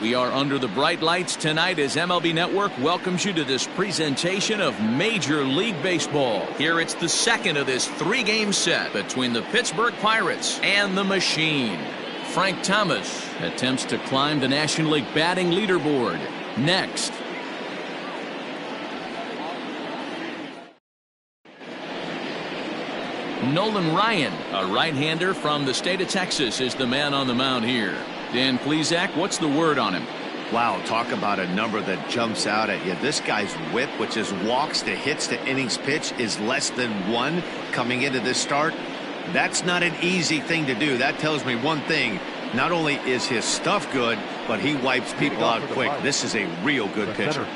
We are under the bright lights tonight as MLB Network welcomes you to this presentation of Major League Baseball. Here it's the second of this three-game set between the Pittsburgh Pirates and the Machine. Frank Thomas attempts to climb the National League batting leaderboard. Next. Nolan Ryan, a right-hander from the state of Texas, is the man on the mound here. Dan Plesac, what's the word on him? Wow, talk about a number that jumps out at you. This guy's whip, which is walks to hits to innings pitch, is less than 1 coming into this start. That's not an easy thing to do. That tells me one thing. Not only is his stuff good, but he wipes people out quick. This is a real good pitcher.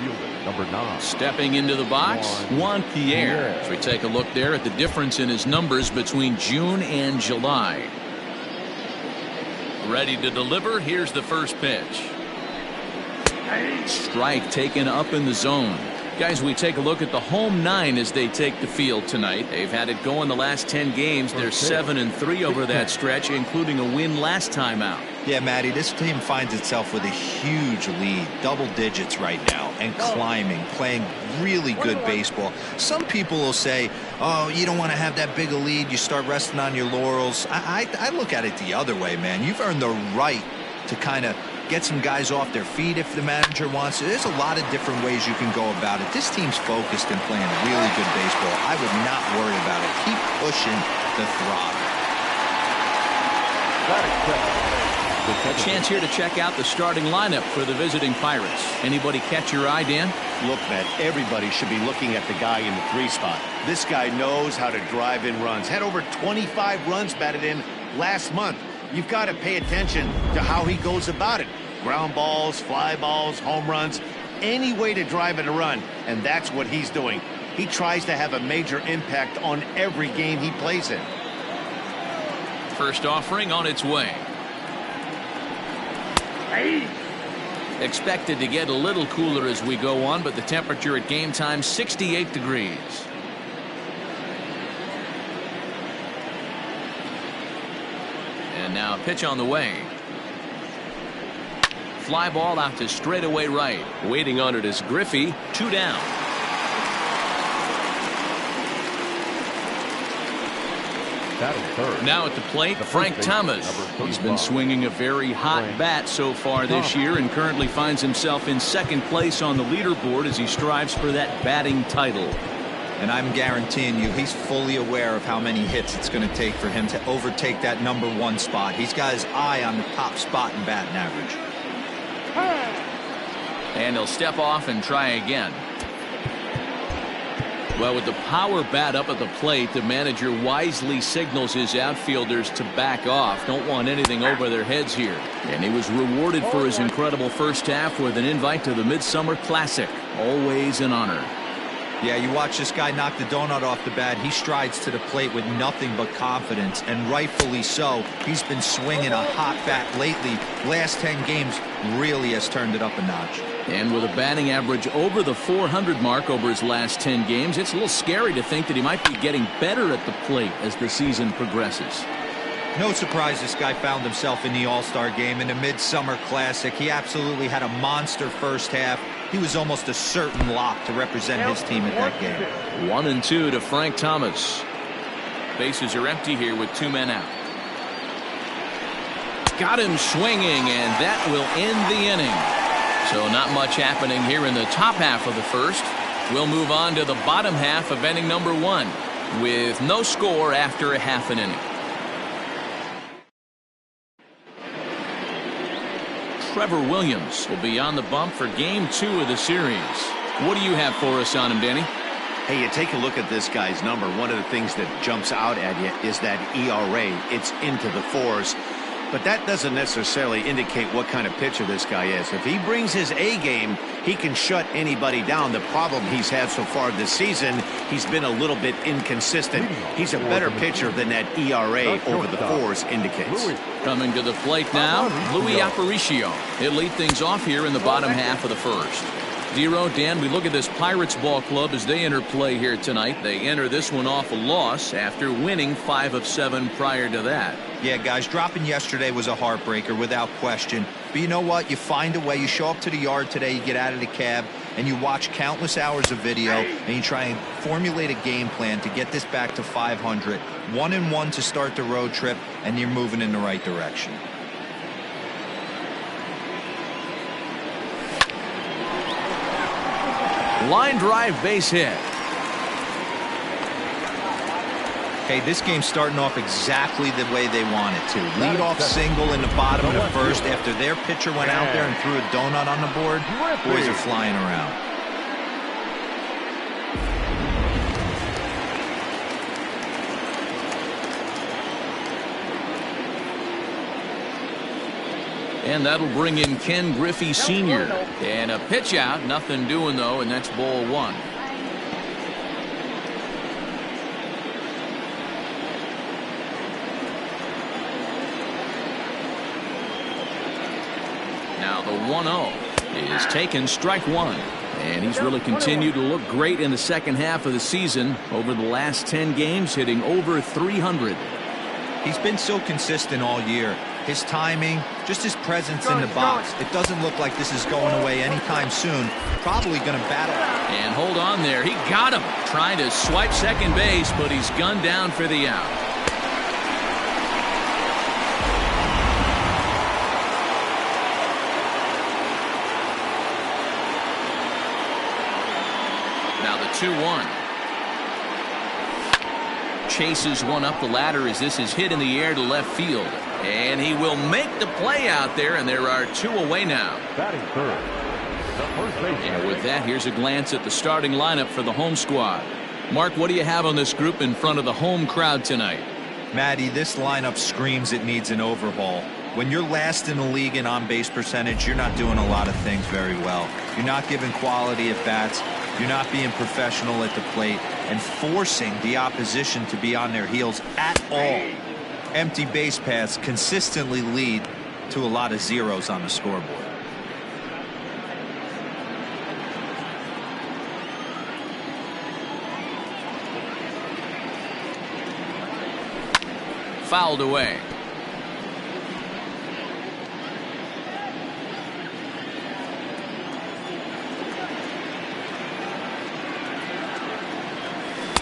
Number 9. Stepping into the box, Juan Pierre. As we take a look there at the difference in his numbers between June and July. Ready to deliver. Here's the first pitch. Strike taken up in the zone. Guys, we take a look at the home 9 as they take the field tonight. They've had it going the last 10 games. They're 7-3 over that stretch, including a win last time out. Yeah, Matty, this team finds itself with a huge lead, double digits right now, and climbing, playing really good baseball. Some people will say, oh, you don't want to have that big a lead. You start resting on your laurels. I look at it the other way, man. You've earned the right to kind of get some guys off their feet if the manager wants to. There's a lot of different ways you can go about it. This team's focused and playing really good baseball. I would not worry about it. Keep pushing the throttle. A chance here to check out the starting lineup for the visiting Pirates. Anybody catch your eye, Dan? Look, Matt, everybody should be looking at the guy in the 3 spot. This guy knows how to drive in runs. Had over 25 runs batted in last month. You've got to pay attention to how he goes about it. Ground balls, fly balls, home runs, any way to drive in a run, and that's what he's doing. He tries to have a major impact on every game he plays in. First offering on its way. Expected to get a little cooler as we go on, but the temperature at game time 68 degrees. And now a pitch on the way. Fly ball out to straightaway right. Waiting on it is Griffey. 2 down. Now at the plate, Frank Thomas. He's been swinging a very hot bat so far this year and currently finds himself in second place on the leaderboard as he strives for that batting title. And I'm guaranteeing you he's fully aware of how many hits it's going to take for him to overtake that number 1 spot. He's got his eye on the top spot in batting average. And he'll step off and try again. Well, with the power bat up at the plate, the manager wisely signals his outfielders to back off. Don't want anything over their heads here. And he was rewarded for his incredible first half with an invite to the Midsummer Classic. Always an honor. Yeah, you watch this guy knock the donut off the bat. He strides to the plate with nothing but confidence, and rightfully so. He's been swinging a hot bat lately. Last 10 games really has turned it up a notch. And with a batting average over the 400 mark over his last 10 games, it's a little scary to think that he might be getting better at the plate as the season progresses. No surprise this guy found himself in the All-Star game in the Midsummer Classic. He absolutely had a monster first half. He was almost a certain lock to represent his team at that game. 1-2 to Frank Thomas. Bases are empty here with 2 men out. Got him swinging, and that will end the inning. So not much happening here in the top half of the first. We'll move on to the bottom half of inning number 1 with no score after a half an inning. Trevor Williams will be on the bump for game 2 of the series. What do you have for us on him, Danny? Hey, you take a look at this guy's number. One of the things that jumps out at you is that ERA. It's into the 4s. But that doesn't necessarily indicate what kind of pitcher this guy is. If he brings his A game, he can shut anybody down. The problem he's had so far this season, he's been a little bit inconsistent. He's a better pitcher than that ERA over the 4s indicates. Coming to the plate now, Louis Aparicio. He'll lead things off here in the bottom half of the first. Zero. Dan, we look at this Pirates ball club as they enter play here tonight. They enter this one off a loss after winning 5 of 7 prior to that. Yeah, guys, dropping yesterday was a heartbreaker without question. But you know what? You find a way. You show up to the yard today, you get out of the cab, and you watch countless hours of video, and you try and formulate a game plan to get this back to 500. 1-1 to start the road trip, and you're moving in the right direction. Line drive, base hit. Okay, this game's starting off exactly the way they want it to. Lead-off single in the bottom of the first after their pitcher went out there and threw a donut on the board. Boys are flying around. And that'll bring in Ken Griffey Sr. And a pitch out, nothing doing though, and that's ball 1. Now the 1-0 is taken, strike 1. And he's really continued to look great in the second half of the season. Over the last 10 games, hitting over 300. He's been so consistent all year. His timing, just his presence in the box. It doesn't look like this is going away anytime soon. Probably going to battle. And hold on there. He got him. Trying to swipe second base, but he's gunned down for the out. Now the 2-1. Chases one up the ladder as this is hit in the air to left field. And he will make the play out there, and there are 2 away now. Batting third, the first baseman. And with that, here's a glance at the starting lineup for the home squad. Mark, what do you have on this group in front of the home crowd tonight? Maddie, this lineup screams it needs an overhaul. When you're last in the league in on-base percentage, you're not doing a lot of things very well. You're not giving quality at bats. You're not being professional at the plate and forcing the opposition to be on their heels at all. Empty base paths consistently lead to a lot of zeros on the scoreboard. Fouled away.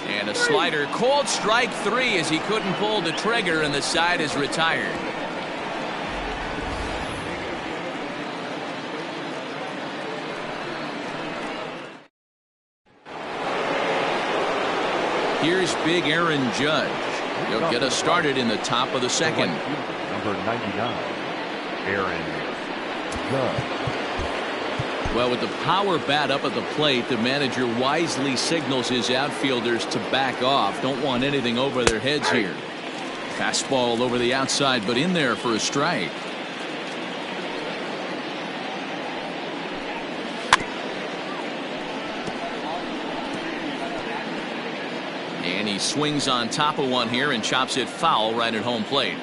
And a slider called strike 3 as he couldn't pull the trigger, and the side is retired. Here's big Aaron Judge. He'll get us started in the top of the second. Number 99, Aaron Judge. Well, with the power bat up at the plate, the manager wisely signals his outfielders to back off. Don't want anything over their heads here. Fastball over the outside, but in there for a strike. And he swings on top of one here and chops it foul right at home plate.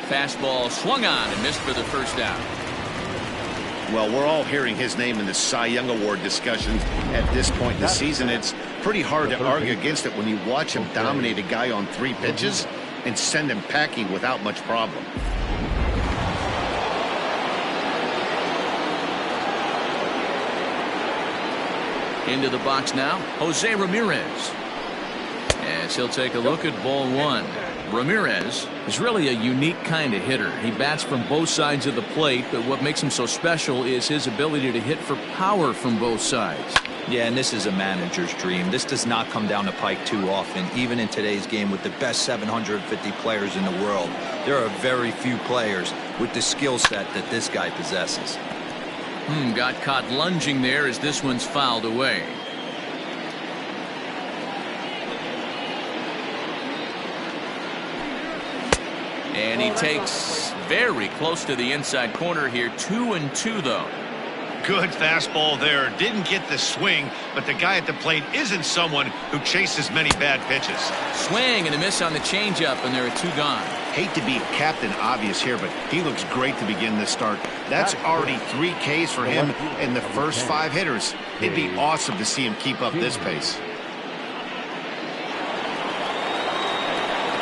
Fastball swung on and missed for the first out. Well, we're all hearing his name in the Cy Young Award discussions at this point in the season. It's pretty hard to argue against it when you watch him dominate a guy on 3 pitches and send him packing without much problem. Into the box now, Jose Ramirez. As he'll take a look at ball 1. Ramirez is really a unique kind of hitter. He bats from both sides of the plate, but what makes him so special is his ability to hit for power from both sides. Yeah, and this is a manager's dream. This does not come down the pike too often, even in today's game with the best 750 players in the world. There are very few players with the skill set that this guy possesses. Got caught lunging there as this one's fouled away. And he takes very close to the inside corner here. 2-2 though. Good fastball there. Didn't get the swing, but the guy at the plate isn't someone who chases many bad pitches. Swing and a miss on the changeup, and there are 2 gone. Hate to be Captain Obvious here, but he looks great to begin this start. That's already 3 Ks for him in the first 5 hitters. It'd be awesome to see him keep up this pace.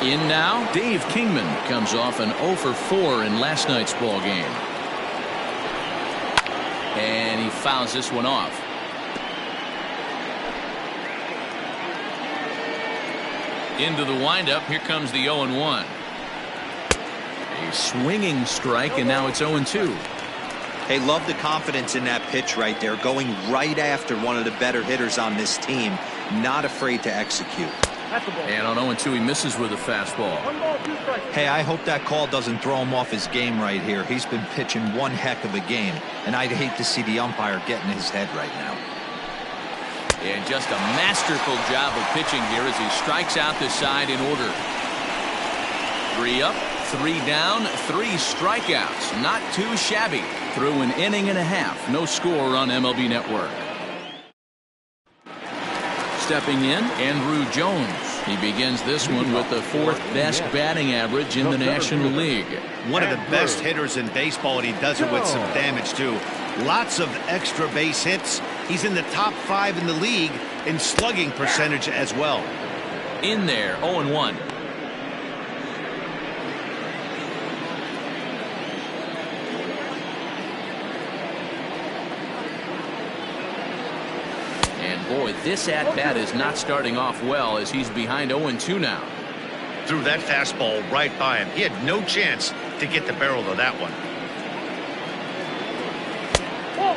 In now, Dave Kingman comes off an 0 for 4 in last night's ball game. And he fouls this one off. Into the windup, here comes the 0-1. A swinging strike, and now it's 0-2. Hey, love the confidence in that pitch right there, going right after one of the better hitters on this team, not afraid to execute. And on 0-2, he misses with a fastball. Hey, I hope that call doesn't throw him off his game right here. He's been pitching one heck of a game, and I'd hate to see the umpire get in his head right now. And just a masterful job of pitching here as he strikes out the side in order. 3 up, 3 down, 3 strikeouts. Not too shabby. Through an inning and a half. No score on MLB Network. Stepping in, Andrew Jones. He begins this one with the 4th best batting average in the National League. One of the best hitters in baseball, and he does it with some damage too. Lots of extra base hits. He's in the top 5 in the league in slugging percentage as well. In there, 0-1. And boy, this at-bat is not starting off well as he's behind 0-2 now. Threw that fastball right by him. He had no chance to get the barrel of that one.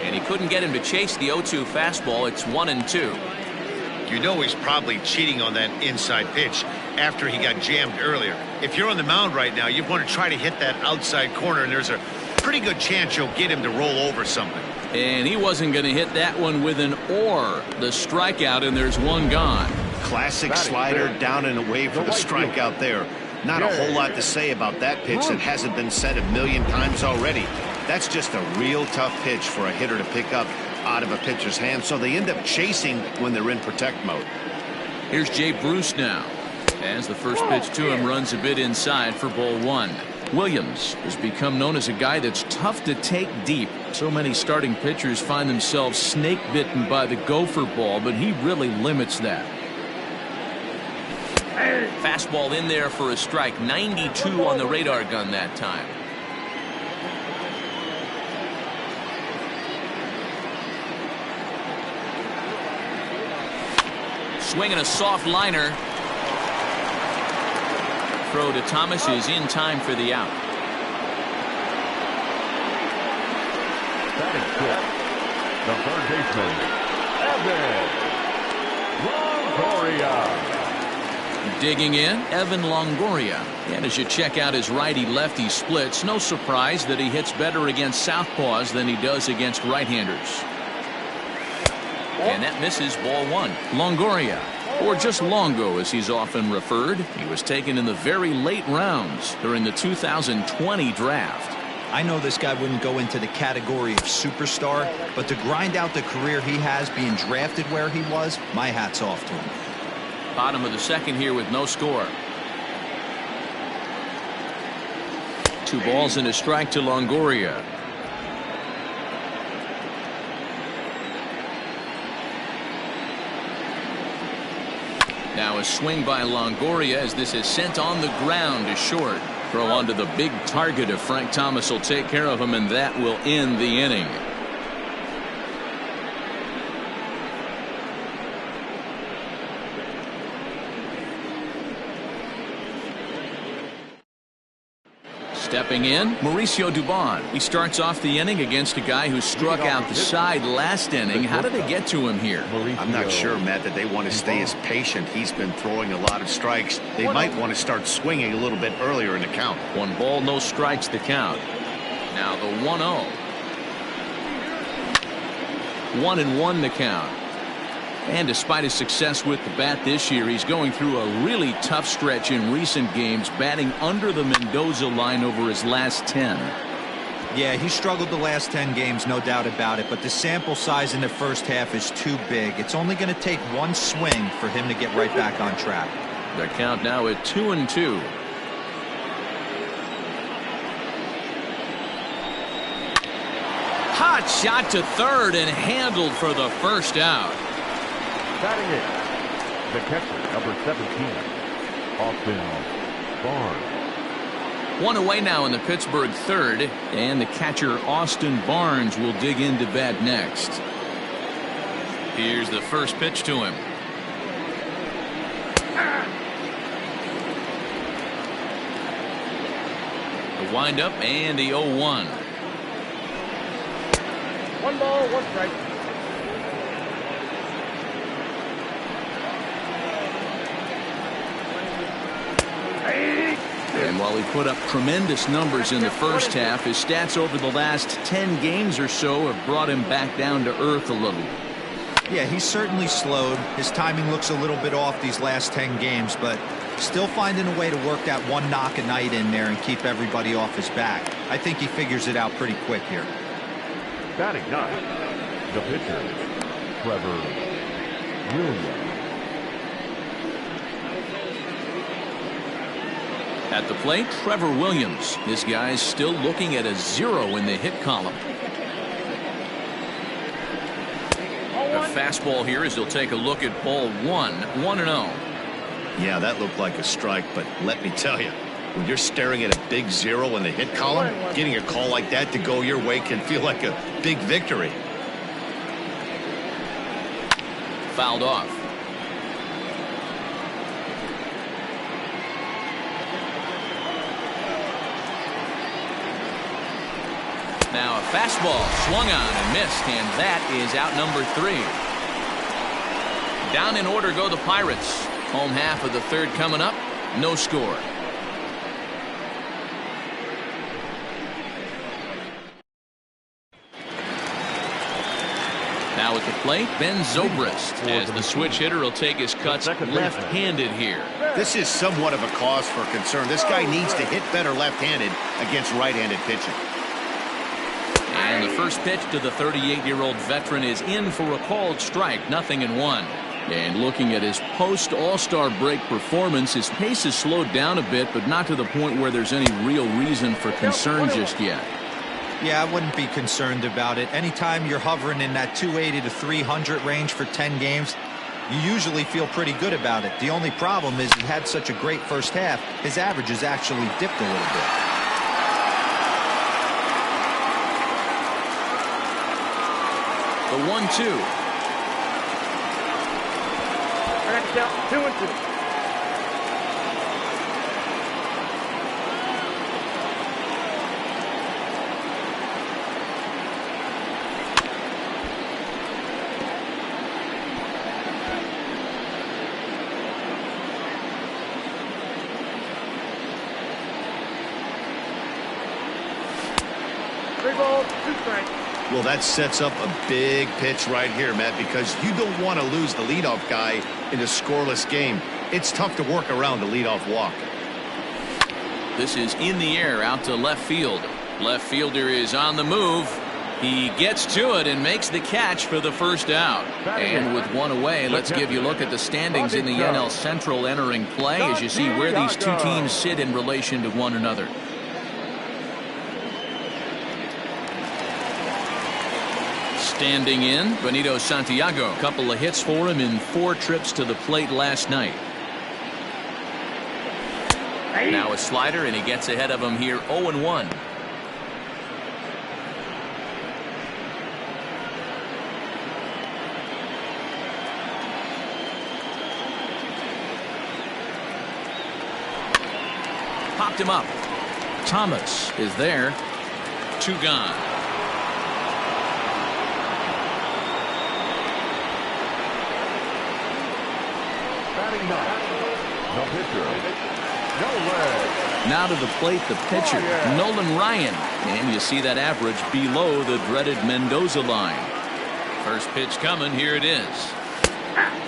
And he couldn't get him to chase the 0-2 fastball. It's 1-2. You know he's probably cheating on that inside pitch after he got jammed earlier. If you're on the mound right now, you want to try to hit that outside corner, and there's a pretty good chance you'll get him to roll over something. And he wasn't going to hit that one with an or. The strikeout, and there's one gone. Classic slider down and away for the strikeout there. Not a whole lot to say about that pitch that hasn't been said a million times already. That's just a real tough pitch for a hitter to pick up out of a pitcher's hand, so they end up chasing when they're in protect mode. Here's Jay Bruce now, as the first pitch to him runs a bit inside for ball 1. Williams has become known as a guy that's tough to take deep. So many starting pitchers find themselves snake bitten by the gopher ball, but he really limits that. Fastball in there for a strike. 92 on the radar gun that time. Swinging a soft liner. Throw to Thomas is in time for the out. That is good. The third baseman, Evan Longoria. Digging in, Evan Longoria. And as you check out his righty-lefty splits, no surprise that he hits better against southpaws than he does against right-handers. And that misses ball 1. Longoria, or just Longo as he's often referred. He was taken in the very late rounds during the 2020 draft. I know this guy wouldn't go into the category of superstar, but to grind out the career he has being drafted where he was, my hat's off to him. Bottom of the second here with no score. 2 balls and a strike to Longoria. Now a swing by Longoria as this is sent on the ground to short. Throw onto the big target if Frank Thomas will take care of him, and that will end the inning. Stepping in, Mauricio Dubon. He starts off the inning against a guy who struck out the side last inning. How did they get to him here? I'm not sure, Matt, that they want to stay as patient. He's been throwing a lot of strikes. They might want to start swinging a little bit earlier in the count. 1 ball, no strikes to count. Now the 1-0. 1-1 to count. And despite his success with the bat this year, he's going through a really tough stretch in recent games, batting under the Mendoza line over his last 10. Yeah, he struggled the last 10 games, no doubt about it, but the sample size in the first half is too big. It's only going to take 1 swing for him to get right back on track. The count now at 2-2. Hot shot to third and handled for the first out. Batting it, the catcher, number 17, Austin Barnes. One away now in the Pittsburgh third, and the catcher Austin Barnes will dig into bat next. Here's the first pitch to him. The windup and the 0-1. 1 ball, 1 strike. And while he put up tremendous numbers in the first half, his stats over the last 10 games or so have brought him back down to earth a little. Yeah, he's certainly slowed. His timing looks a little bit off these last 10 games, but still finding a way to work that one knock a night in there and keep everybody off his back. I think he figures it out pretty quick here. Batting ninth, the pitcher, Trevor Williams. At the plate, Trevor Williams. This guy's still looking at a 0 in the hit column. A fastball here as he'll take a look at ball 1, 1-0. Yeah, that looked like a strike, but let me tell you, when you're staring at a big 0 in the hit column, getting a call like that to go your way can feel like a big victory. Fouled off. Now a fastball swung on and missed, and that is out number 3. Down in order go the Pirates. Home half of the third coming up. No score. Now at the plate, Ben Zobrist, as the switch hitter will take his cuts left-handed here. This is somewhat of a cause for concern. This guy needs to hit better left-handed against right-handed pitching. And the first pitch to the 38-year-old veteran is in for a called strike, 0-1. And looking at his post-All-Star break performance, his pace has slowed down a bit, but not to the point where there's any real reason for concern just yet. Yeah, I wouldn't be concerned about it. Anytime you're hovering in that 280 to 300 range for 10 games, you usually feel pretty good about it. The only problem is he had such a great first half, his average has actually dipped a little bit. The 1-2. Next out, 2-2. Well, that sets up a big pitch right here, Matt, because you don't want to lose the leadoff guy in a scoreless game. It's tough to work around a leadoff walk. This is in the air out to left field. Left fielder is on the move. He gets to it and makes the catch for the first out. And with one away, let's give you a look at the standings in the NL Central entering play as you see where these two teams sit in relation to one another. Standing in, Benito Santiago. A couple of hits for him in 4 trips to the plate last night. Now a slider, and he gets ahead of him here 0-1. Popped him up. Thomas is there. 2 gone. The pitcher, Nolan. Now to the plate, the pitcher, Nolan Ryan. And you see that average below the dreaded Mendoza line. First pitch coming, here it is.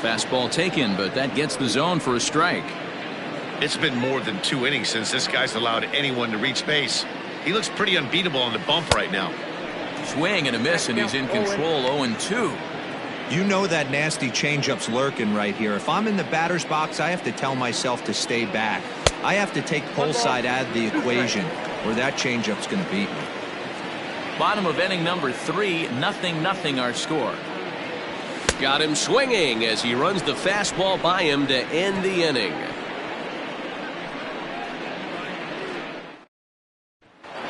Fastball taken, but that gets the zone for a strike. It's been more than 2 innings since this guy's allowed anyone to reach base. He looks pretty unbeatable on the bump right now. Swing and a miss, and he's in control. 0-2. You know that nasty changeup's lurking right here. If I'm in the batter's box, I have to tell myself to stay back. I have to take pull side out of the equation, or that changeup's going to beat me. Bottom of inning number 3, 0-0 our score. Got him swinging as he runs the fastball by him to end the inning.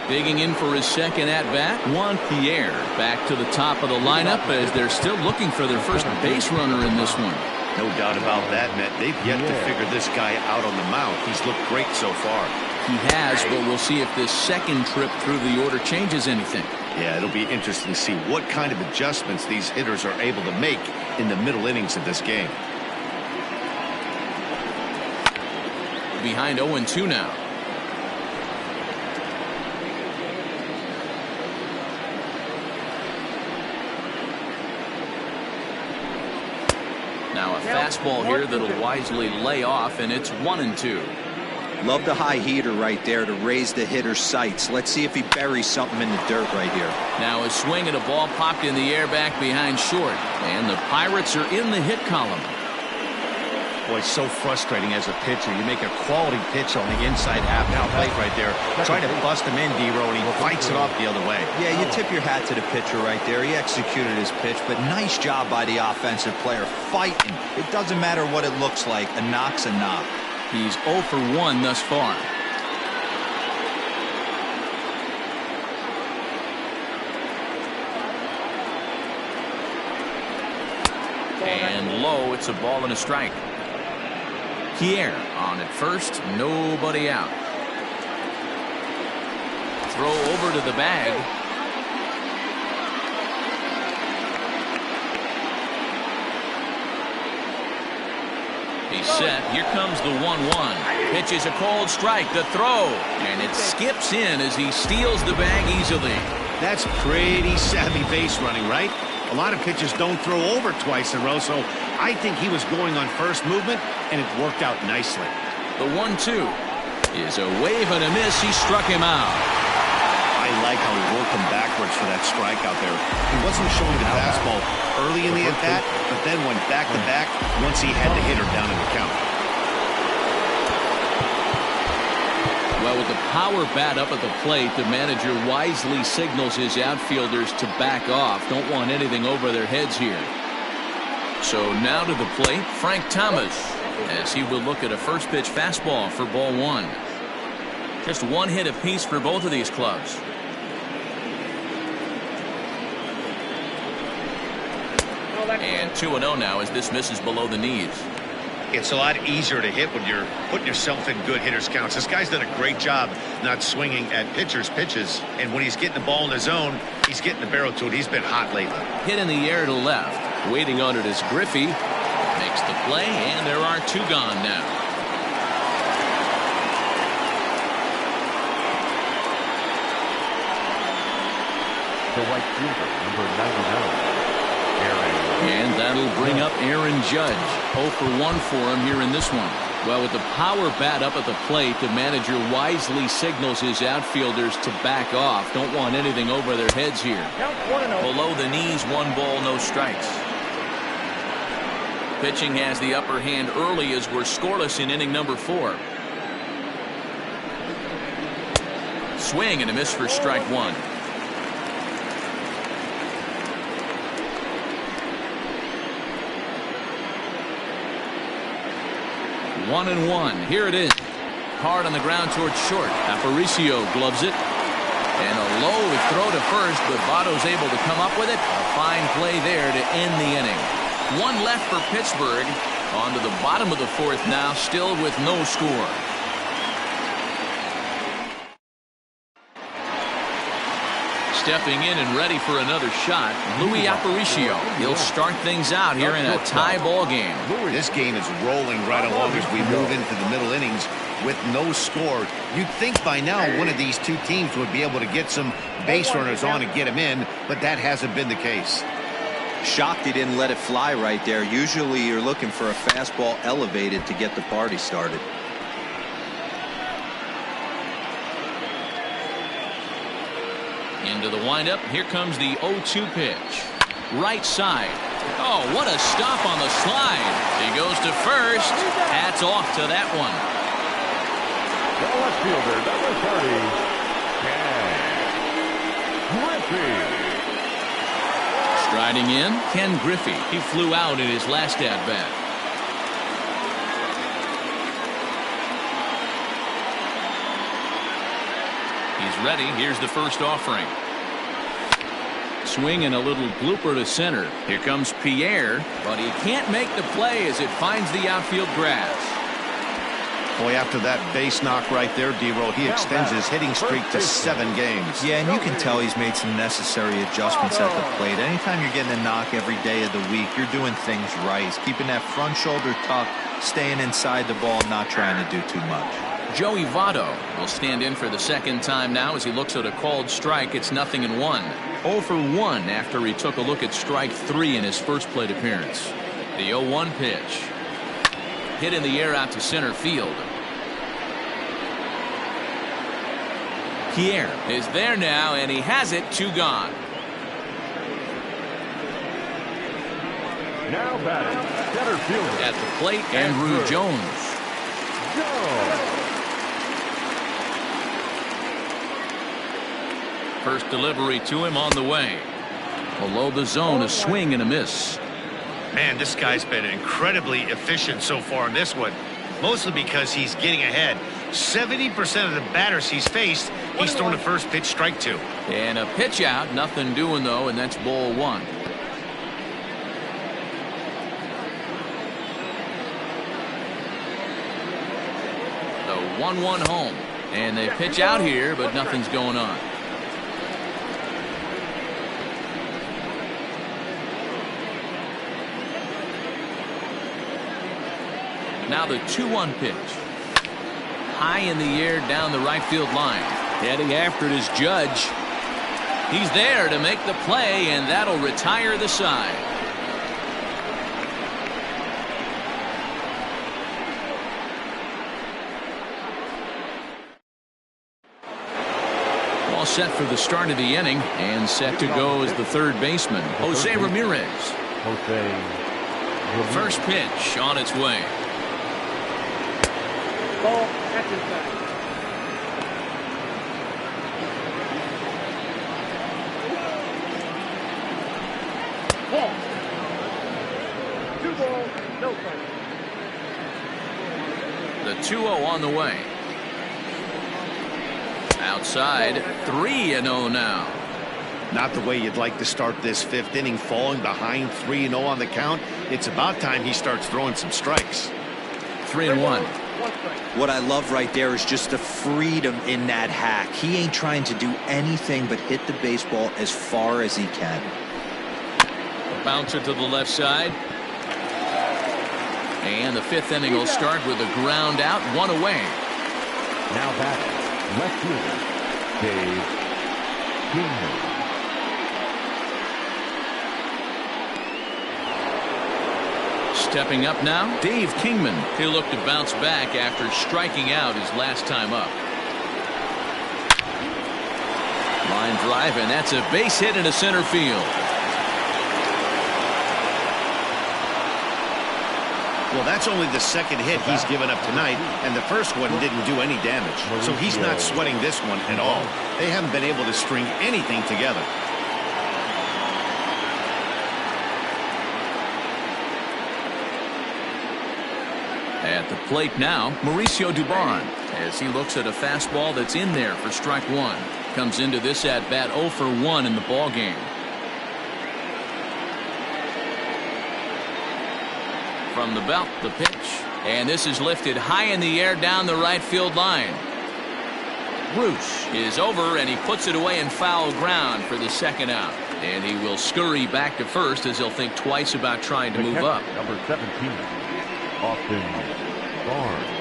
Digging in for his second at-bat, Juan Pierre back to the top of the lineup as they're still looking for their first base runner in this one. No doubt about that, Matt. They've yet to figure this guy out on the mound. He's looked great so far. He has, but we'll see if this second trip through the order changes anything. Yeah, it'll be interesting to see what kind of adjustments these hitters are able to make in the middle innings of this game. Behind 0-2 now. Now a fastball here that'll wisely lay off, and it's 1-2. Love the high heater right there to raise the hitter's sights. Let's see if he buries something in the dirt right here. Now a swing and a ball popped in the air back behind short, and the Pirates are in the hit column. Boy, it's so frustrating as a pitcher. You make a quality pitch on the inside half now plate right there. Try to bust him in, D-Row, and he fights it off the other way. Yeah, you tip your hat to the pitcher right there. He executed his pitch, but nice job by the offensive player fighting. It doesn't matter what it looks like. A knock's a knock. He's 0 for 1 thus far. And low, it's a ball and a strike. Pierre on at first, nobody out. Throw over to the bag. He's set. Here comes the 1-1. Pitch is a cold strike. The throw. And it skips in as he steals the bag easily. That's pretty savvy base running, right? A lot of pitchers don't throw over twice in a row, so I think he was going on first movement, and it worked out nicely. The 1-2 is a wave and a miss. He struck him out. I like how he worked him backwards for that strike out there. He wasn't showing the fastball early in the at-bat, but then went back-to-back once he had the hitter down in the count. Well, with the power bat up at the plate, the manager wisely signals his outfielders to back off. Don't want anything over their heads here. So now to the plate, Frank Thomas, as he will look at a first pitch fastball for ball 1. Just one hit apiece for both of these clubs. And 2-0 now as this misses below the knees. It's a lot easier to hit when you're putting yourself in good hitters counts. This guy's done a great job not swinging at pitchers' pitches, and when he's getting the ball in the zone, he's getting the barrel to it. He's been hot lately. Hit in the air to left. Waiting on it is Griffey. Makes the play, and there are 2 gone now. The right fielder, number 99. And that'll bring up Aaron Judge. 0 for 1 for him here in this one. Well, with the power bat up at the plate, the manager wisely signals his outfielders to back off. Don't want anything over their heads here. Below the knees, 1 ball, no strikes. Pitching has the upper hand early as we're scoreless in inning number 4. Swing and a miss for strike 1. 1-1. Here it is. Hard on the ground towards short. Aparicio gloves it. And a low throw to first, but Votto's able to come up with it. A fine play there to end the inning. 1 left for Pittsburgh. On to the bottom of the 4th now, still with no score. Stepping in and ready for another shot, Luis Aparicio. He'll start things out here in a tie ball game. This game is rolling right along as we move into the middle innings with no score. You'd think by now one of these 2 teams would be able to get some base runners on and get them in, but that hasn't been the case. Shocked he didn't let it fly right there. Usually you're looking for a fastball elevated to get the party started. Into the windup. Here comes the 0-2 pitch. Right side. Oh, what a stop on the slide. He goes to first. Hats off to that one. The left fielder, number 30, Striding in, Ken Griffey. He flew out in his last at-bat. He's ready. Here's the first offering. Swing and a little blooper to center. Here comes Pierre, but he can't make the play as it finds the outfield grass. Boy, after that base knock right there, D-Roll, he extends his hitting streak to 7 games. Yeah, and you can tell he's made some necessary adjustments at the plate. Anytime you're getting a knock every day of the week, you're doing things right. He's keeping that front shoulder tucked, staying inside the ball, not trying to do too much. Joey Votto will stand in for the second time now as he looks at a called strike. It's 0-1. 0 for 1 after he took a look at strike 3 in his first plate appearance. The 0-1 pitch. Hit in the air out to center field. Pierre is there now, and he has it. 2 gone. Now batting, center fielder. At the plate, Andrew Jones. First delivery to him on the way. Below the zone, a swing and a miss. Man, this guy's been incredibly efficient so far in this one. Mostly because he's getting ahead. 70% of the batters he's faced, he's thrown the first pitch strike to. And a pitch out, nothing doing though, and that's ball 1. The 1-1 home. And they pitch out here, but nothing's going on. Now the 2-1 pitch. High in the air down the right field line. Heading after it is Judge. He's there to make the play, and that'll retire the side. All set for the start of the inning, and set to go is the third baseman, Jose Ramirez. First pitch on its way. Ball at inside. Ball. 2 balls, no strikes. The 2-0 on the way. Outside, 3-0 now. Not the way you'd like to start this 5th inning, falling behind 3-0 on the count. It's about time he starts throwing some strikes. 3-1. What I love right there is just the freedom in that hack. He ain't trying to do anything but hit the baseball as far as he can. A bouncer to the left side. And the 5th inning will start with a ground out, 1 away. Now batting, left fielder, Dave Kingman. Stepping up now, Dave Kingman. He'll look to bounce back after striking out his last time up. Line drive, and that's a base hit into center field. Well, that's only the second hit he's given up tonight, and the first one didn't do any damage. So he's not sweating this one at all. They haven't been able to string anything together. At the plate now, Mauricio Dubon, as he looks at a fastball that's in there for strike 1. Comes into this at-bat 0 for 1 in the ball game. From the belt, the pitch. And this is lifted high in the air down the right field line. Bruce is over, and he puts it away in foul ground for the second out. And he will scurry back to first as he'll think twice about trying to move up. Number 17, Austin Barnes.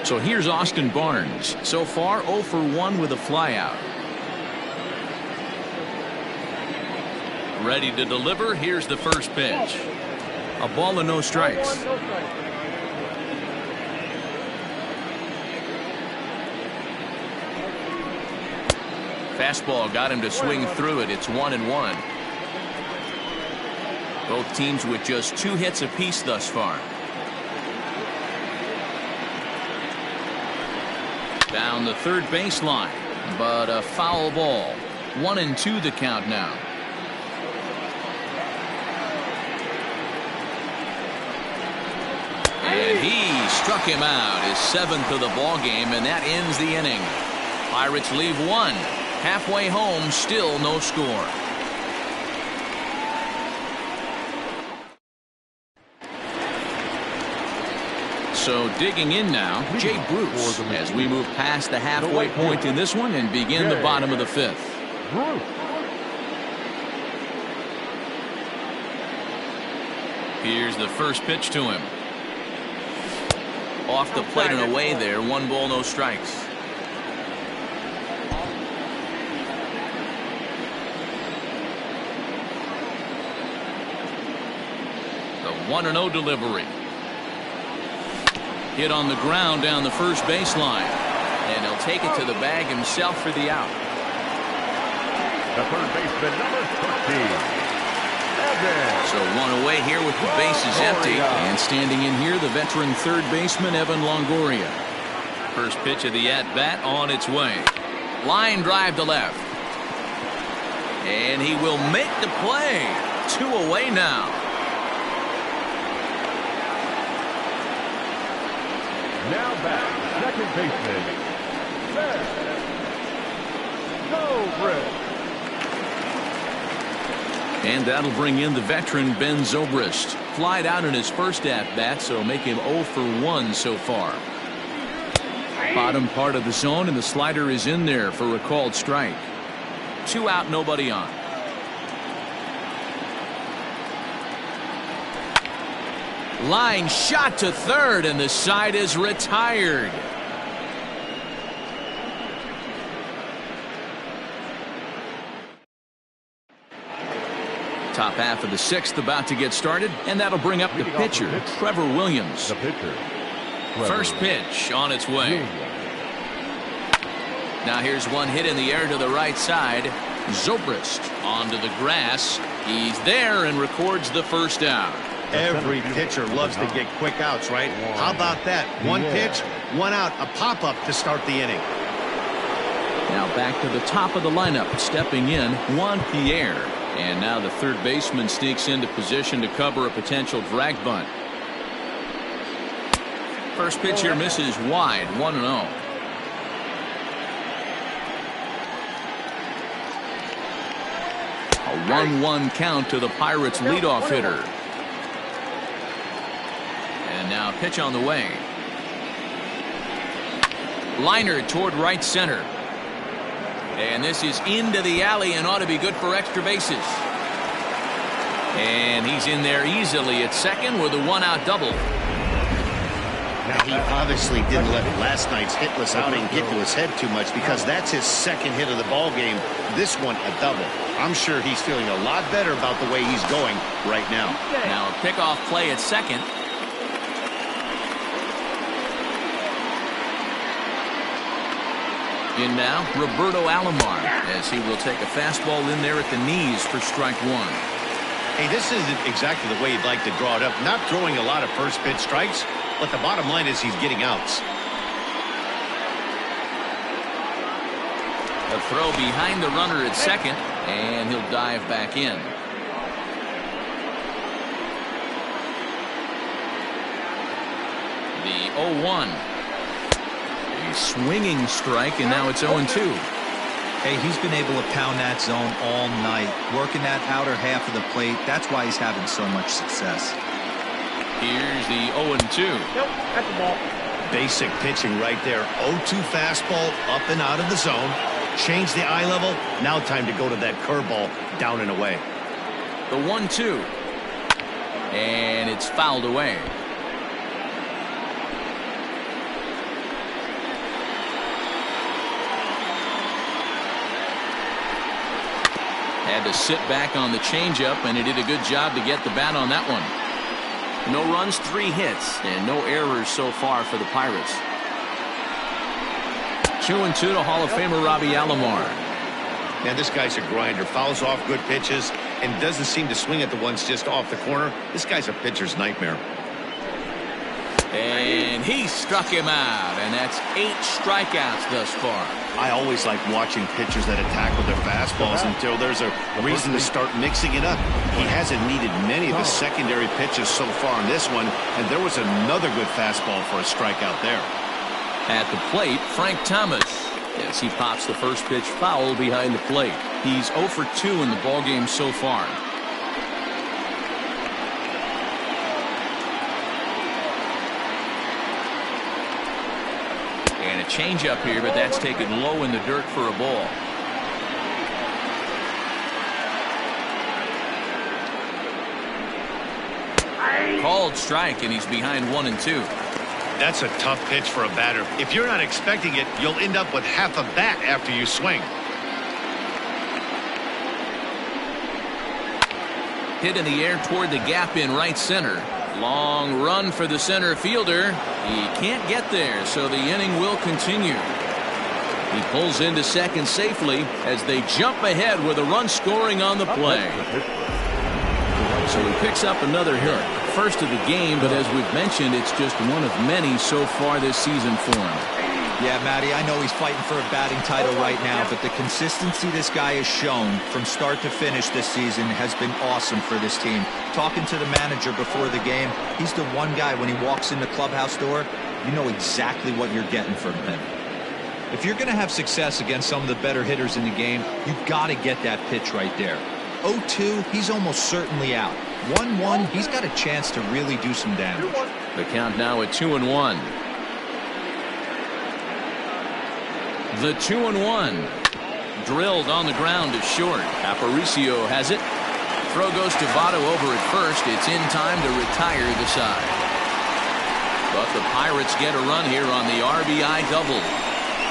So here's Austin Barnes. So far 0 for 1 with a flyout. Ready to deliver. Here's the first pitch. A ball and no strikes. Fastball got him to swing through it. It's 1-1. Both teams with just 2 hits apiece thus far. Down the third baseline, but a foul ball. 1-2 the count now. And he struck him out, his 7th of the ball game, and that ends the inning. Pirates leave 1. Halfway home, still no score. So digging in now, Jay Bruce, as we move past the halfway point in this one and begin the bottom of the 5th. Here's the first pitch to him. Off the plate and away there. 1 ball, no strikes. The 1-0 delivery. Hit on the ground down the first baseline. And he'll take it to the bag himself for the out. The third baseman, number 13. So 1 away here with the bases empty. And standing in here, the veteran third baseman, Evan Longoria. First pitch of the at-bat on its way. Line drive to left. And he will make the play. 2 away now. Now back, second baseman, Zobrist. And that'll bring in the veteran Ben Zobrist. Flied out in his first at-bat, so make him 0 for 1 so far. Bottom part of the zone, and the slider is in there for a called strike. 2 out, nobody on. Line shot to third, and the side is retired. Top half of the 6th about to get started, and that'll bring up the pitcher, Trevor Williams. The pitcher. First pitch on its way. Now here's one hit in the air to the right side. Zobrist onto the grass. He's there and records the first out. Every pitcher loves to get quick outs, right? How about that? 1 pitch, 1 out, a pop-up to start the inning. Now back to the top of the lineup, stepping in, Juan Pierre. And now the third baseman sneaks into position to cover a potential drag bunt. First pitch here misses wide, 1-0. A 1-1 count to the Pirates' leadoff hitter. And now a pitch on the way. Liner toward right center. And this is into the alley and ought to be good for extra bases. And he's in there easily at second with a 1-out double. Now, he obviously didn't let last night's hitless outing get to his head too much, because that's his 2nd hit of the ball game. This one a double. I'm sure he's feeling a lot better about the way he's going right now. Now a pickoff play at second. In now, Roberto Alomar, as he will take a fastball in there at the knees for strike 1. Hey, this isn't exactly the way you'd like to draw it up. Not throwing a lot of first pitch strikes, but the bottom line is he's getting outs. A throw behind the runner at second, and he'll dive back in. The 0-1. A swinging strike, and now it's 0-2. Hey, he's been able to pound that zone all night, working that outer half of the plate. That's why he's having so much success. Here's the 0-2. Nope, that's the ball. Basic pitching right there. 0-2 fastball up and out of the zone. Change the eye level. Now time to go to that curveball down and away. The 1-2. And it's fouled away. Had to sit back on the changeup, and he did a good job to get the bat on that one. No runs, 3 hits, and no errors so far for the Pirates. 2-2 to Hall of Famer Robbie Alomar. Man, this guy's a grinder. Fouls off good pitches and doesn't seem to swing at the ones just off the corner. This guy's a pitcher's nightmare. And he struck him out, and that's 8 strikeouts thus far. I always like watching pitchers that attack with their fastballs until there's a reason to start mixing it up. He hasn't needed many of his secondary pitches so far in this one, and there was another good fastball for a strikeout there. At the plate, Frank Thomas. Yes, he pops the first pitch foul behind the plate. He's 0 for 2 in the ballgame so far. And a changeup here, but that's taken low in the dirt for a ball. Called strike, and he's behind 1 and 2. That's a tough pitch for a batter. If you're not expecting it, you'll end up with half a bat after you swing. Hit in the air toward the gap in right center. Long run for the center fielder. He can't get there, so the inning will continue. He pulls into second safely as they jump ahead with a run scoring on the play. So he picks up another hit. First of the game, but as we've mentioned, it's just one of many so far this season for him. Yeah, Matty, I know he's fighting for a batting title right now, but the consistency this guy has shown from start to finish this season has been awesome for this team. Talking to the manager before the game, he's the one guy when he walks in the clubhouse door, you know exactly what you're getting from him. If you're going to have success against some of the better hitters in the game, you've got to get that pitch right there. 0-2, he's almost certainly out. 1-1, he's got a chance to really do some damage. The count now at 2-1. The 2-1. Drilled on the ground to short. Aparicio has it. Throw goes to Votto over at first. It's in time to retire the side. But the Pirates get a run here on the RBI double.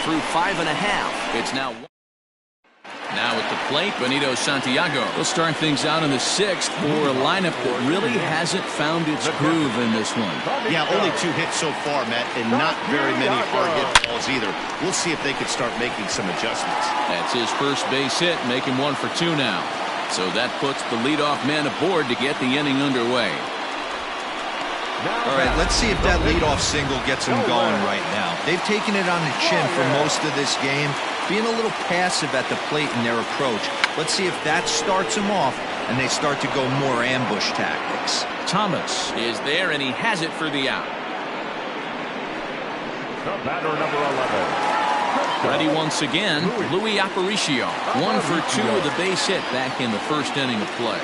Through 5.5. It's now at the plate, Benito Santiago. We'll start things out in the 6th for a lineup that really hasn't found its groove in this one. Yeah, only 2 hits so far, Matt, and not very many hard hit balls either. We'll see if they can start making some adjustments. That's his first base hit, making 1 for 2 now. So that puts the leadoff man aboard to get the inning underway. All right, let's see if that leadoff single gets them going right now. They've taken it on the chin for most of this game, being a little passive at the plate in their approach. Let's see if that starts them off and they start to go more ambush tactics. Thomas is there, and he has it for the out. The batter, number 11. Ready once again, Louis Aparicio. 1 for 2 with a base hit back in the first inning of play.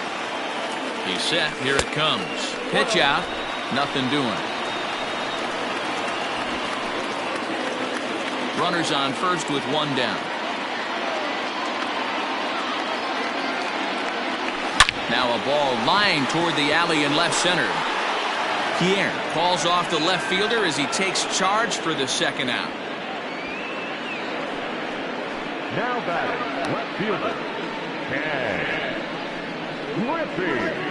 He's set. Here it comes. Pitch out. Nothing doing. Runners on first with 1 down. Now a ball lined toward the alley in left center. Pierre calls off the left fielder as he takes charge for the second out. Now batting, left fielder, Ken Griffey.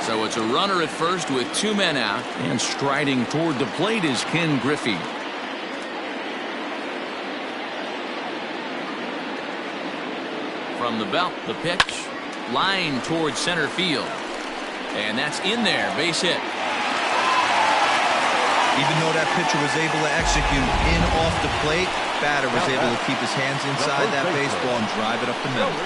So it's a runner at first with 2 men out, and striding toward the plate is Ken Griffey. From the belt, the pitch, line towards center field. And that's in there, base hit. Even though that pitcher was able to execute in off the plate, batter was able to keep his hands inside that baseball and drive it up the middle.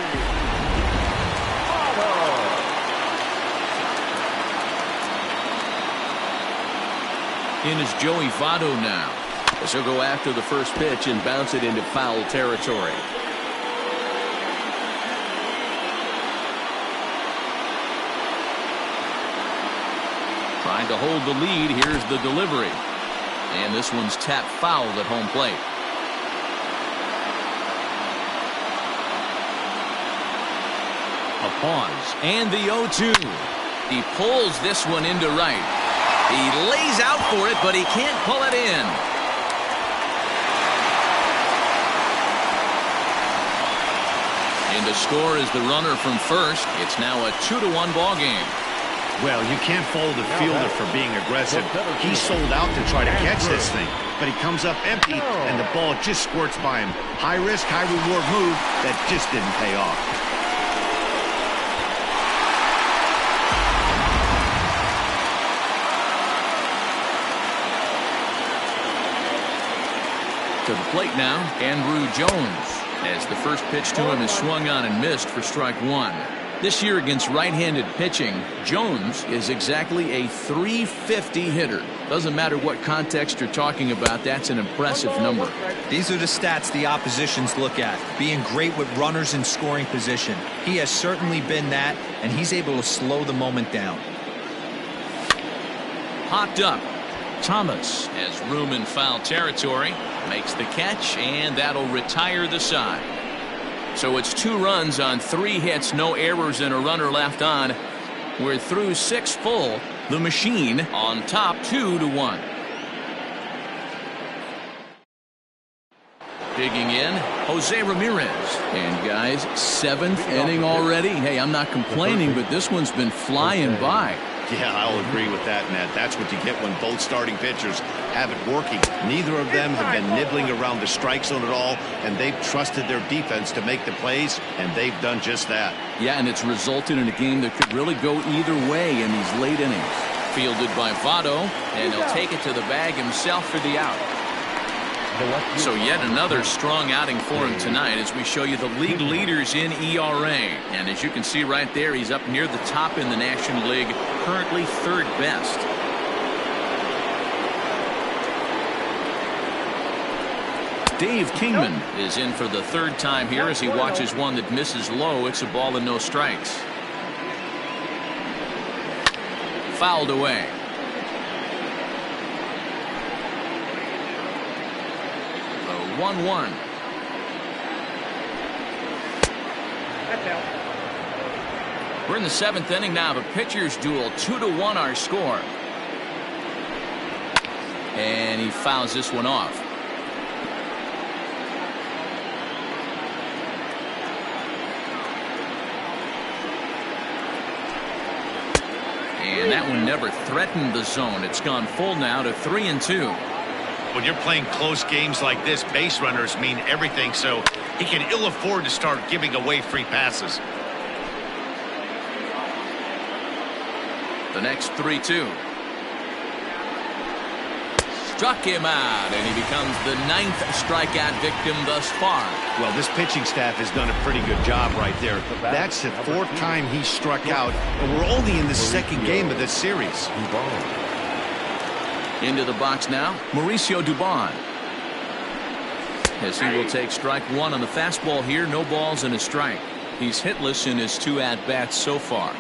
In is Joey Votto now, as he'll go after the first pitch and bounce it into foul territory. Trying to hold the lead. Here's the delivery. And this one's tapped foul at home plate. A pause. And the 0-2. He pulls this one into right. He lays out for it, but he can't pull it in. And to score is the runner from first. It's now a 2-1 ball game. Well, you can't fault the fielder for being aggressive. He sold out to try to catch this thing, but he comes up empty, and the ball just squirts by him. High risk, high reward move that just didn't pay off. To the plate now, Andrew Jones, as the first pitch to him is swung on and missed for strike one. This year against right-handed pitching, Jones is exactly a .350 hitter. Doesn't matter what context you're talking about, that's an impressive number. These are the stats the oppositions look at. Being great with runners in scoring position. He has certainly been that, and he's able to slow the moment down. Popped up. Thomas has room in foul territory. Makes the catch, and that'll retire the side. So it's 2 runs on 3 hits, no errors, and a runner left on. We're through 6 full. The Machine on top 2-1. Digging in, Jose Ramirez. And guys, 7th inning already. Hey, I'm not complaining, but this one's been flying by. Yeah, I'll agree with that, Matt. That's what you get when both starting pitchers have it working. Neither of them have been nibbling around the strike zone at all, and they've trusted their defense to make the plays, and they've done just that. Yeah, and it's resulted in a game that could really go either way in these late innings. Fielded by Votto, and he'll take it to the bag himself for the out. So yet another strong outing for him tonight as we show you the league leaders in ERA. And as you can see right there, he's up near the top in the National League, currently 3rd best. Dave Kingman is in for the 3rd time here as he watches one that misses low. It's a ball and no strikes. Fouled away. The 1-1. That's out. We're in the 7th inning now of a pitcher's duel. 2-1 our score. And he fouls this one off. And that one never threatened the zone. It's gone full now to 3-2. When you're playing close games like this, base runners mean everything, so he can ill afford to start giving away free passes. The next 3-2. Struck him out, and he becomes the 9th strikeout victim thus far. Well, this pitching staff has done a pretty good job right there. That's the 4th time he struck out, and we're only in the 2nd game of this series. Into the box now, Mauricio Dubon. As he will take strike 1 on the fastball here, no balls and a strike. He's hitless in his 2 at-bats so far.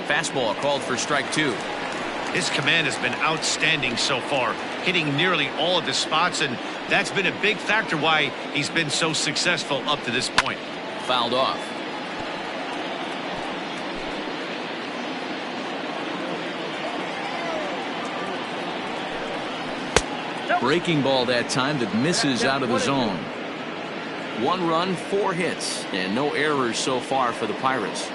Fastball called for strike 2. His command has been outstanding so far, hitting nearly all of the spots, and that's been a big factor why he's been so successful up to this point. Fouled off. Breaking ball that time that misses out of the zone. 1 run, 4 hits, and no errors so far for the Pirates.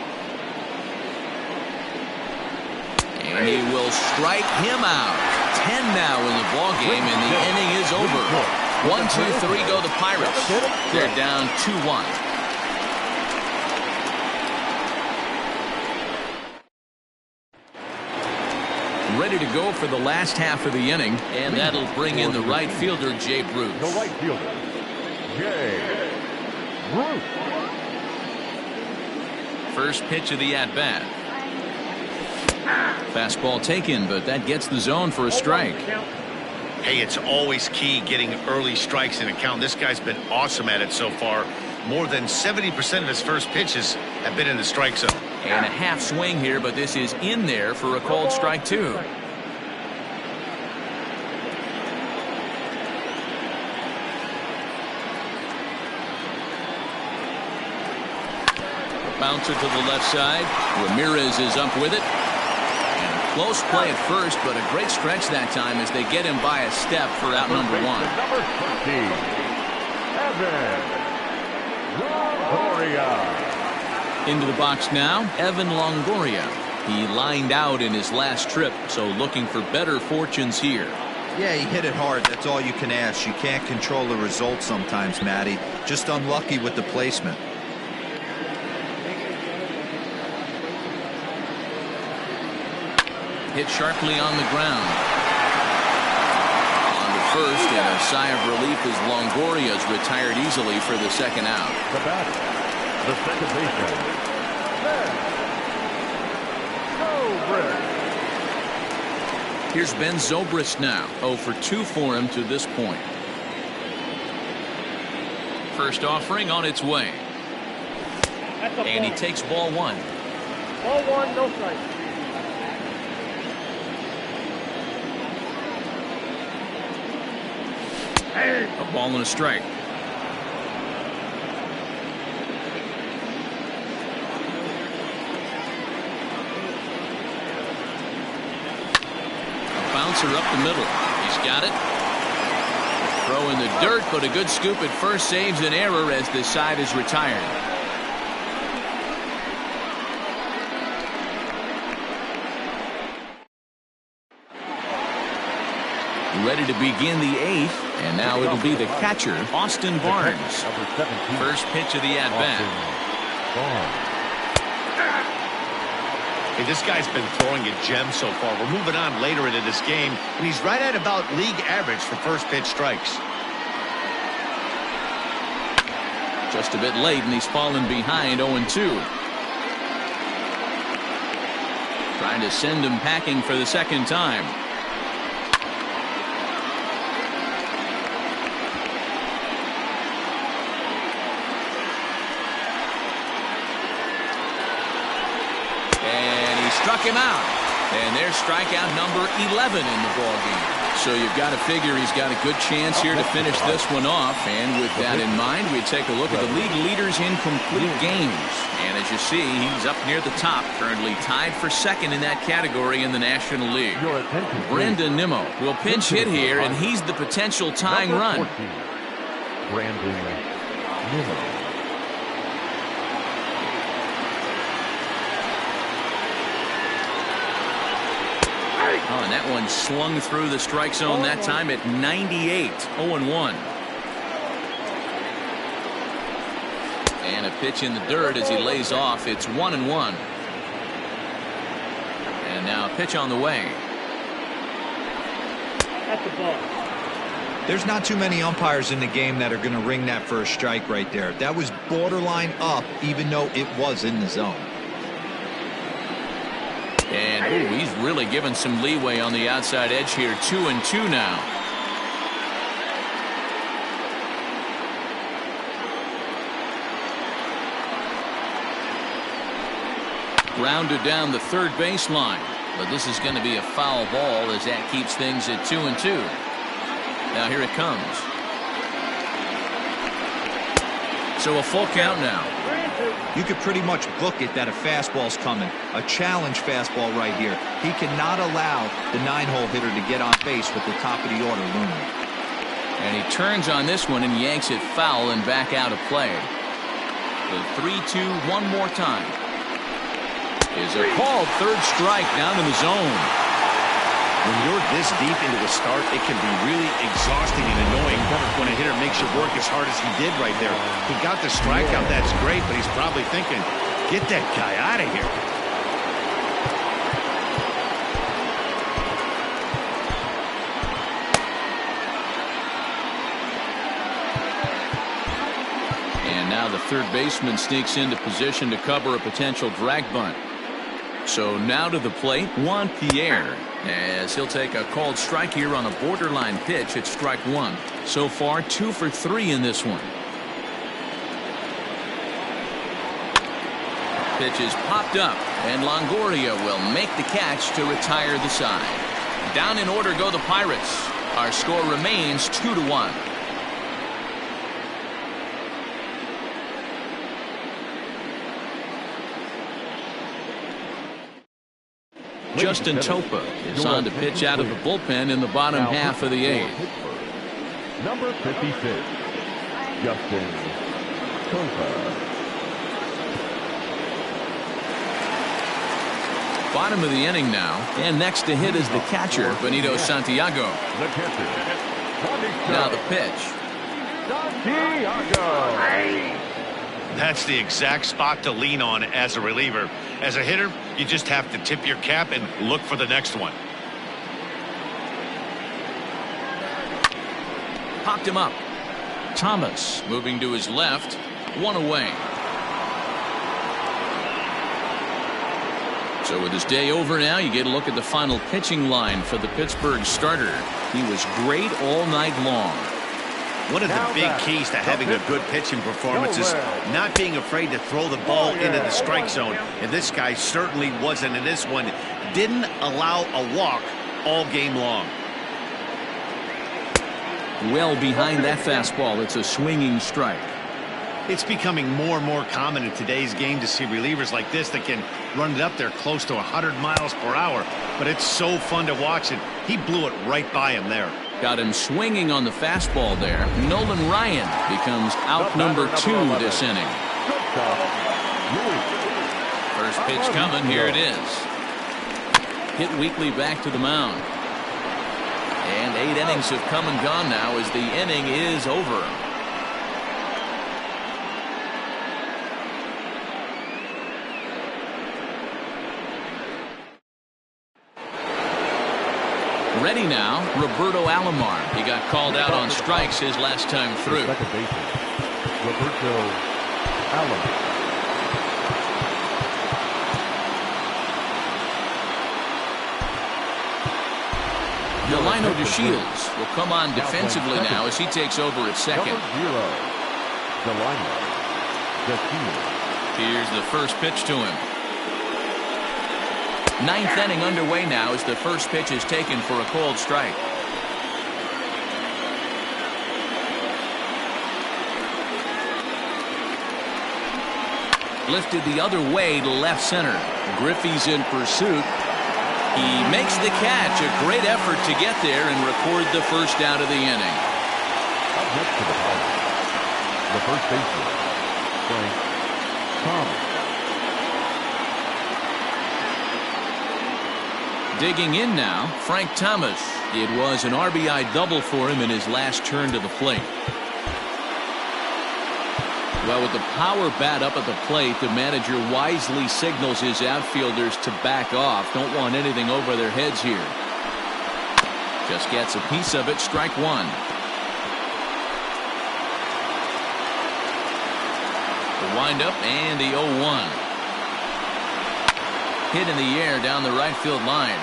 And he will strike him out. 10 now in the ball game, and the inning is over. 1, 2, 3 go the Pirates. They're down 2-1. Ready to go for the last half of the inning, and that'll bring in the right fielder, Jay Bruce. The right fielder, Jay Bruce. First pitch of the at-bat. Fastball taken, but that gets the zone for a strike. Hey, it's always key getting early strikes in a count. This guy's been awesome at it so far. More than 70% of his first pitches have been in the strike zone. And a half swing here, but this is in there for a called strike 2. Bouncer to the left side. Ramirez is up with it. And close play at first, but a great stretch that time as they get him by a step for out number 1. Number 20, Evan Longoria. Into the box now, Evan Longoria. He lined out in his last trip, so looking for better fortunes here. Yeah, he hit it hard. That's all you can ask. You can't control the result sometimes, Matty. Just unlucky with the placement. Hit sharply on the ground. first, and a sigh of relief as Longoria's retired easily for the second out. The batter, the second baseman, Ben Zobrist. Here's Ben Zobrist now. 0 for 2 for him to this point. First offering on its way. And he takes ball 1. Ball 1, no strike. A ball and a strike. A bouncer up the middle. He's got it. Throw in the dirt, but a good scoop at first saves an error as this side is retired. Ready to begin the 8th, and now it'll be the catcher, Austin Barnes. First pitch of the at-bat. Hey, this guy's been throwing a gem so far. We're moving on later into this game, and he's right at about league average for first pitch strikes. Just a bit late, and he's fallen behind 0-2. Trying to send him packing for the second time. Struck him out. And there's strikeout number 11 in the ballgame. So you've got to figure he's got a good chance here to finish this one off. And with that in mind, we take a look at the league leaders in complete games. And as you see, he's up near the top, currently tied for second in that category in the National League. Brandon Nimmo will pinch hit here, and he's the potential tying run. Brandon Nimmo. Oh, and that one slung through the strike zone that time at 98. 0-1. And a pitch in the dirt as he lays off. It's 1-1. And now a pitch on the way. That's the ball. There's not too many umpires in the game that are going to ring that first strike right there. That was borderline up, even though it was in the zone. And ooh, he's really given some leeway on the outside edge here. 2-2 now. Grounded down the third baseline. But this is going to be a foul ball as that keeps things at 2-2. Now here it comes. So a full count now. You could pretty much book it that a fastball's coming. A challenge fastball right here. He cannot allow the 9-hole hitter to get on base with the top of the order looming. And he turns on this one and yanks it foul and back out of play. The 3-2 one more time. Is a called third strike down in the zone. When you're this deep into a start, it can be really exhausting and annoying when a hitter makes you work as hard as he did right there. He got the strikeout, that's great, but he's probably thinking, get that guy out of here. And now the third baseman sneaks into position to cover a potential drag bunt. So now to the plate, Juan Pierre, as he'll take a called strike here on a borderline pitch at strike 1. So far 2 for 3 in this one. Pitch is popped up, and Longoria will make the catch to retire the side. Down in order go the Pirates. Our score remains 2-1. Justin Topa is on to pitch out of the bullpen in the bottom half of the 8th. Number 56, Justin Topa. Bottom of the inning now, and next to hit is the catcher, Benito Santiago. The catcher, Now the pitch. Santiago. That's the exact spot to lean on as a reliever. As a hitter, you just have to tip your cap and look for the next one. Popped him up. Thomas moving to his left. One away. So with his day over now, you get a look at the final pitching line for the Pittsburgh starter. He was great all night long. One of the big keys to having a good pitching performance is not being afraid to throw the ball into the strike zone. And this guy certainly wasn't in this one. Didn't allow a walk all game long. Well behind that fastball. It's a swinging strike. It's becoming more and more common in today's game to see relievers like this that can run it up there close to 100 miles per hour. But it's so fun to watch it. He blew it right by him there. Got him swinging on the fastball there. Nolan Ryan becomes out number 2 this inning. First pitch coming. Here it is. Hit weakly back to the mound. And 8 innings have come and gone now as the inning is over. Ready now, Roberto Alomar. He got called out on strikes his last time through. Second baseman, Roberto Alomar. Delino DeShields will come on defensively now as he takes over at second. Number 0, Delino DeShields. Here's the first pitch to him. 9th inning underway now as the first pitch is taken for a called strike. Lifted the other way to left center. Griffey's in pursuit. He makes the catch. A great effort to get there and record the first out of the inning. Up next to the plate, the first baseman, Frank Thomas. Digging in now, Frank Thomas. It was an RBI double for him in his last turn to the plate. Well, with the power bat up at the plate, the manager wisely signals his outfielders to back off. Don't want anything over their heads here. Just gets a piece of it. Strike one. The windup and the 0-1. Hit in the air down the right field line.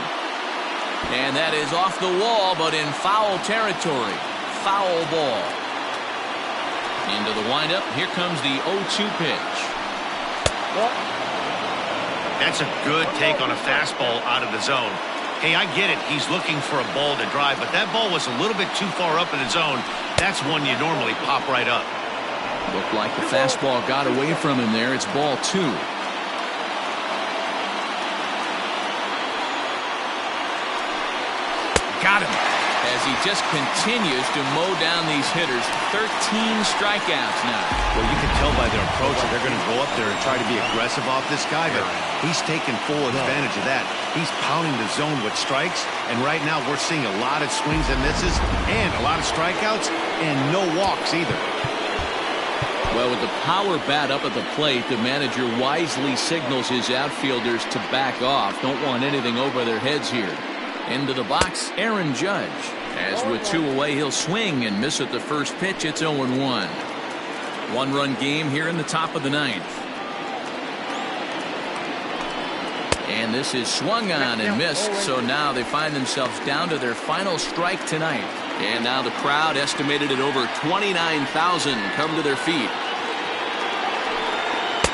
And that is off the wall, but in foul territory. Foul ball. Into the windup. Here comes the 0-2 pitch. That's a good take on a fastball out of the zone. Hey, I get it. He's looking for a ball to drive, but that ball was a little bit too far up in the zone. That's one you normally pop right up. Looked like the fastball got away from him there. It's ball 2. Got him as he just continues to mow down these hitters. 13 strikeouts now. Well, you can tell by their approach that they're going to go up there and try to be aggressive off this guy, but he's taking full advantage of that. He's pounding the zone with strikes, and right now we're seeing a lot of swings and misses and a lot of strikeouts and no walks either. Well, with the power bat up at the plate, the manager wisely signals his outfielders to back off. Don't want anything over their heads here. Into the box, Aaron Judge. As with 2 away, he'll swing and miss at the first pitch. It's 0-1. 1-run game here in the top of the 9th. And this is swung on and missed, so now they find themselves down to their final strike tonight. And now the crowd, estimated at over 29,000, come to their feet.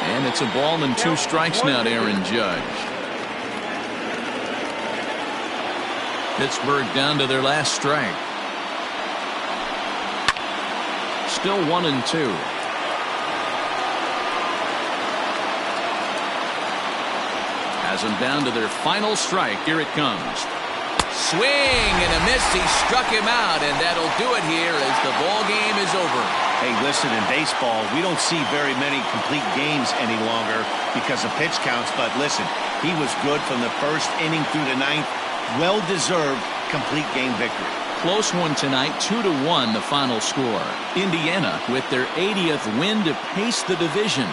And it's a ball and 2 strikes now to Aaron Judge. Pittsburgh down to their last strike. Still 1-2. Has them down to their final strike. Here it comes. Swing and a miss. He struck him out, and that'll do it here as the ball game is over. Hey, listen, in baseball, we don't see very many complete games any longer because of pitch counts, but listen, he was good from the first inning through the 9th. Well-deserved complete game victory. Close one tonight, 2-1 the final score. Indiana with their 80th win to pace the division.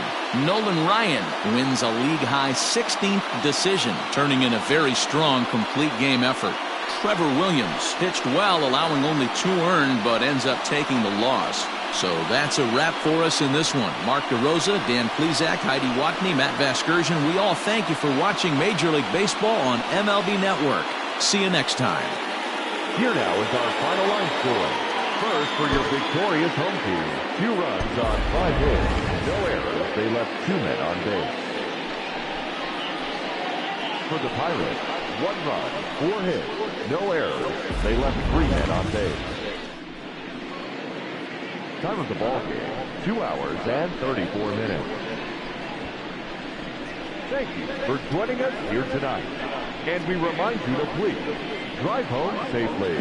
Nolan Ryan wins a league-high 16th decision, turning in a very strong complete game effort. Trevor Williams. Pitched well, allowing only 2 earned, but ends up taking the loss. So that's a wrap for us in this one. Mark DeRosa, Dan Plezak, Heidi Watney, Matt Vasgersian. We all thank you for watching Major League Baseball on MLB Network. See you next time. Here now is our final line score. First, for your victorious home team, 2 runs on 5 hits, no errors. They left 2 men on base. For the Pirates, 1 run, 4 hits, no errors. They left 3 men on base. Time of the ball game, 2 hours and 34 minutes. Thank you for joining us here tonight. And we remind you to please drive home safely.